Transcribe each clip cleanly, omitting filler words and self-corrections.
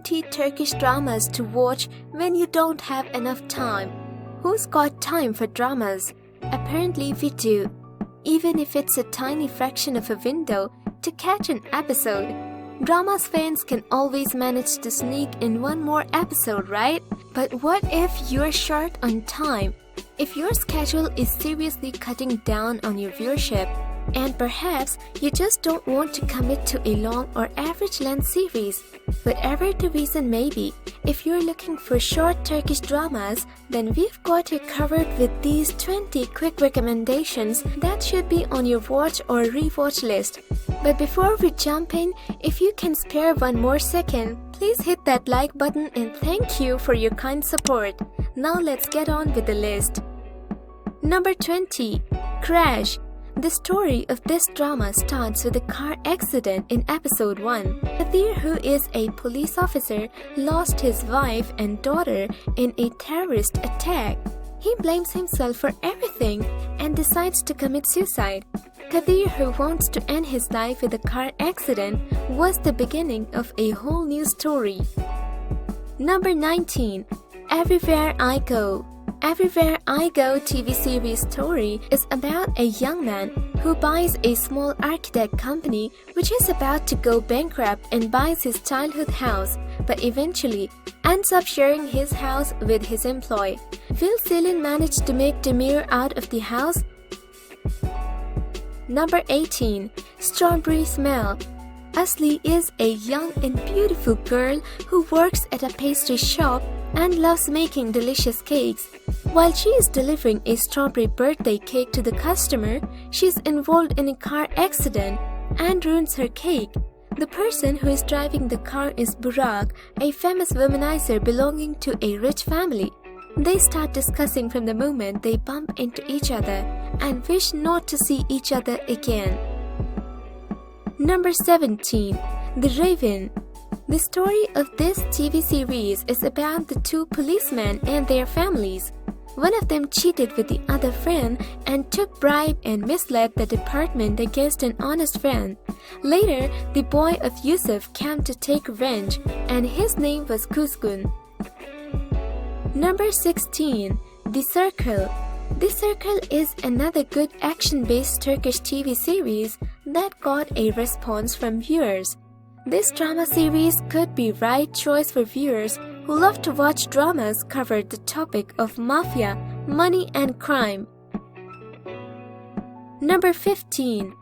20 Turkish dramas to watch when you don't have enough time. Who's got time for dramas? Apparently we do, even if it's a tiny fraction of a window to catch an episode. Dramas fans can always manage to sneak in one more episode, right? But what if you're short on time? If your schedule is seriously cutting down on your viewership, and perhaps you just don't want to commit to a long or average length series. Whatever the reason may be, if you're looking for short Turkish dramas, then we've got you covered with these 20 quick recommendations that should be on your watch or rewatch list. But before we jump in, if you can spare one more second, please hit that like button and thank you for your kind support. Now let's get on with the list. Number 20. Crash. The story of this drama starts with a car accident in episode 1. Kadir, who is a police officer, lost his wife and daughter in a terrorist attack. He blames himself for everything and decides to commit suicide. Kadir, who wants to end his life with a car accident, was the beginning of a whole new story. Number 19. Everywhere I Go. Everywhere I Go TV series story is about a young man who buys a small architect company which is about to go bankrupt and buys his childhood house, but eventually ends up sharing his house with his employee. Will Celine manage to make Demir out of the house? Number 18. Strawberry Smell. Asli is a young and beautiful girl who works at a pastry shop and loves making delicious cakes. While she is delivering a strawberry birthday cake to the customer, she is involved in a car accident and ruins her cake. The person who is driving the car is Burak, a famous womanizer belonging to a rich family. They start discussing from the moment they bump into each other and wish not to see each other again. Number 17. The Raven. The story of this TV series is about the two policemen and their families. One of them cheated with the other friend and took bribe and misled the department against an honest friend. Later, the boy of Yusuf came to take revenge, and his name was Kuzgun. Number 16. The Circle. The Circle is another good action-based Turkish TV series that got a response from viewers. This drama series could be right choice for viewers who love to watch dramas cover the topic of mafia, money and crime. Number 15.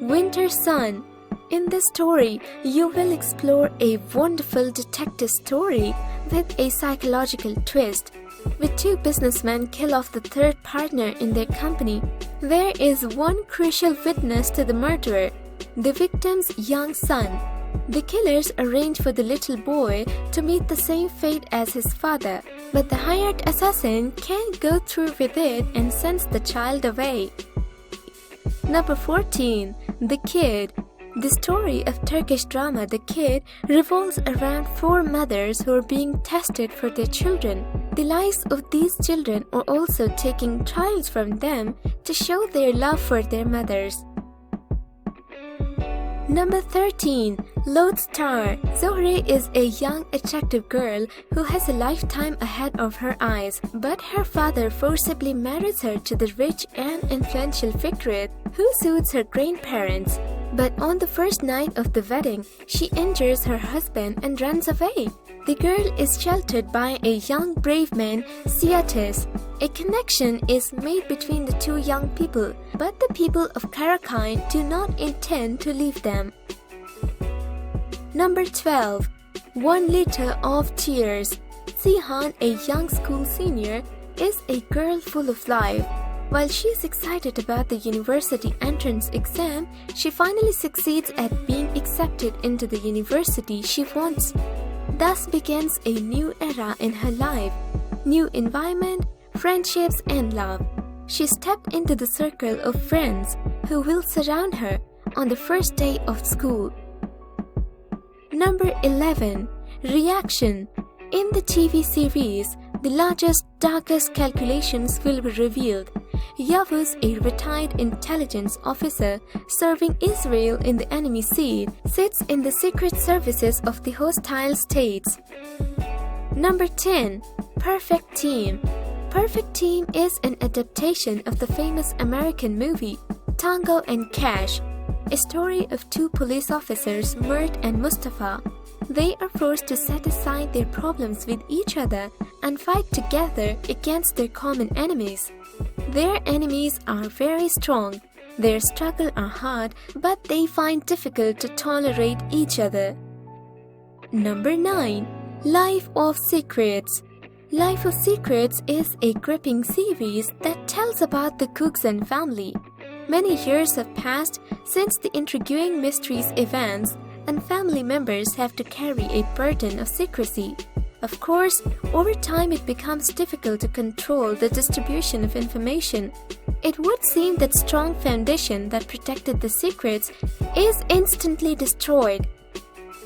Winter Sun. In this story, you will explore a wonderful detective story with a psychological twist. With two businessmen kill off the third partner in their company, there is one crucial witness to the murderer, the victim's young son. The killers arrange for the little boy to meet the same fate as his father, but the hired assassin can't go through with it and sends the child away. Number 14. The Kid. The story of Turkish drama The Kid revolves around four mothers who are being tested for their children. The lives of these children are also taking trials from them to show their love for their mothers. Number 13. Lordstar. Zohre is a young, attractive girl who has a lifetime ahead of her eyes, but her father forcibly marries her to the rich and influential Fikret, who suits her grandparents. But on the first night of the wedding, she injures her husband and runs away. The girl is sheltered by a young brave man, Siatis. A connection is made between the two young people, but the people of Karakai do not intend to leave them. Number 12. 1 Liter of Tears. Sihan, a young school senior, is a girl full of life. While she is excited about the university entrance exam, she finally succeeds at being accepted into the university she wants. Thus begins a new era in her life, new environment, friendships and love. She stepped into the circle of friends who will surround her on the first day of school. Number 11. Reaction. In the TV series, The largest, darkest calculations will be revealed. Yavuz, a retired intelligence officer serving Israel in the enemy sea, sits in the secret services of the hostile states. Number 10. Perfect Team. Perfect Team is an adaptation of the famous American movie Tango and Cash, a story of two police officers, Mert and Mustafa. They are forced to set aside their problems with each other and fight together against their common enemies. Their enemies are very strong. Their struggles are hard, but they find difficult to tolerate each other. Number 9. Life of Secrets. Life of Secrets is a gripping series that tells about the Cookson family. Many years have passed since the intriguing mysteries events, and family members have to carry a burden of secrecy. Of course, over time it becomes difficult to control the distribution of information. It would seem that strong foundation that protected the secrets is instantly destroyed.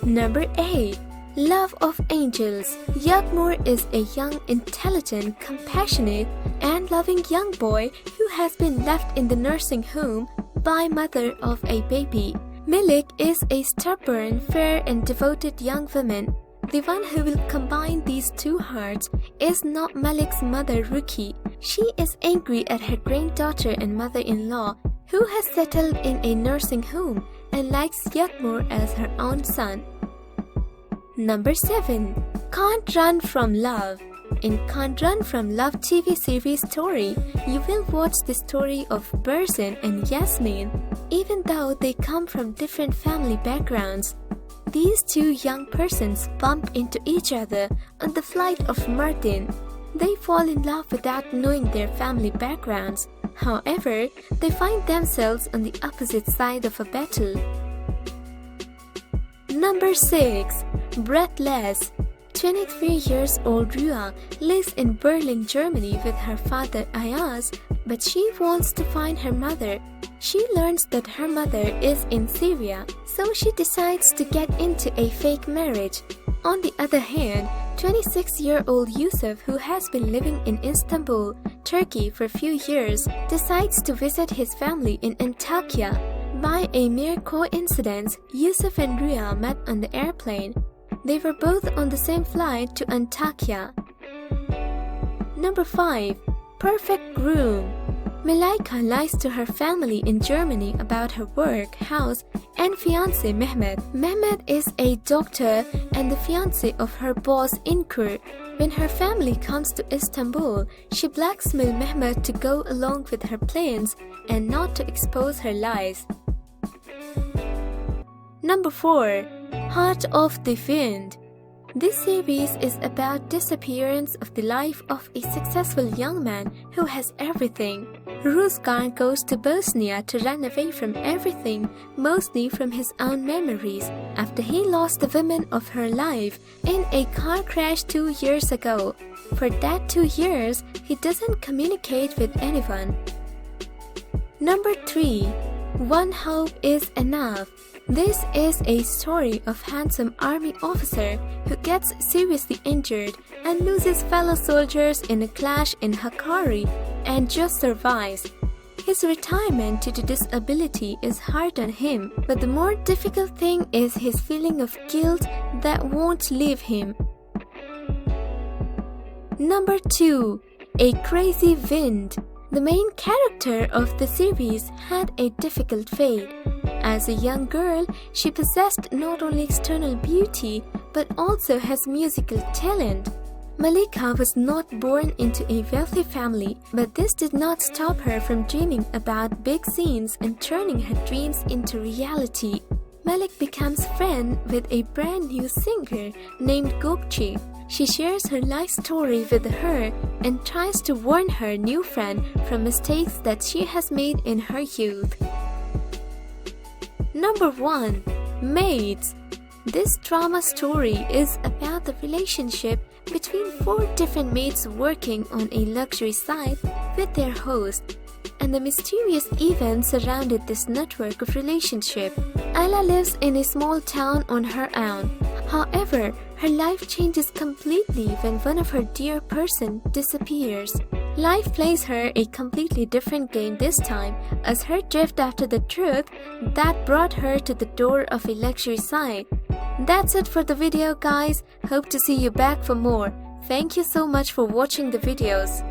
Number 8. Love of Angels. Yagmur is a young, intelligent, compassionate, and loving young boy who has been left in the nursing home by mother of a baby. Milik is a stubborn, fair, and devoted young woman. The one who will combine these two hearts is not Malik's mother, Ruki. She is angry at her granddaughter and mother-in-law, who has settled in a nursing home and likes Yagmur as her own son. Number 7. Can't Run From Love. In Can't Run From Love TV series story, you will watch the story of Berzin and Yasmin, even though they come from different family backgrounds. These two young persons bump into each other on the flight of Martin. They fall in love without knowing their family backgrounds. However, they find themselves on the opposite side of a battle. Number 6. Breathless. 23 years old Rua lives in Berlin, Germany with her father Ayaz, but she wants to find her mother. She learns that her mother is in Syria, so she decides to get into a fake marriage. On the other hand, 26-year-old Yusuf, who has been living in Istanbul, Turkey for a few years, decides to visit his family in Antakya. By a mere coincidence, Yusuf and Rua met on the airplane. They were both on the same flight to Antakya. Number 5. Perfect Groom. Malaika lies to her family in Germany about her work, house, and fiancé Mehmet. Mehmet is a doctor and the fiancé of her boss Inkur. When her family comes to Istanbul, she blackmails Mehmet to go along with her plans and not to expose her lies. Number 4. Heart of the Wind. This series is about disappearance of the life of a successful young man who has everything. Ruzgar goes to Bosnia to run away from everything, mostly from his own memories, after he lost the woman of her life in a car crash 2 years ago. For that 2 years, he doesn't communicate with anyone. Number 3. One Hope Is Enough. This is a story of handsome army officer who gets seriously injured and loses fellow soldiers in a clash in Hakkari and just survives. His retirement due to disability is hard on him, but the more difficult thing is his feeling of guilt that won't leave him. Number 2. A Crazy Wind. The main character of the series had a difficult fate. As a young girl, she possessed not only external beauty but also has musical talent. Malika was not born into a wealthy family, but this did not stop her from dreaming about big scenes and turning her dreams into reality. Malik becomes friends with a brand new singer named Gokchi. She shares her life story with her and tries to warn her new friend from mistakes that she has made in her youth. Number 1. Maids. This drama story is about the relationship between 4 different maids working on a luxury site with their host, and the mysterious events surrounded this network of relationship. Ayla lives in a small town on her own. However, her life changes completely when one of her dear person disappears. Life plays her a completely different game this time, as her drift after the truth that brought her to the door of a luxury site. That's it for the video, guys. Hope to see you back for more. Thank you so much for watching the videos.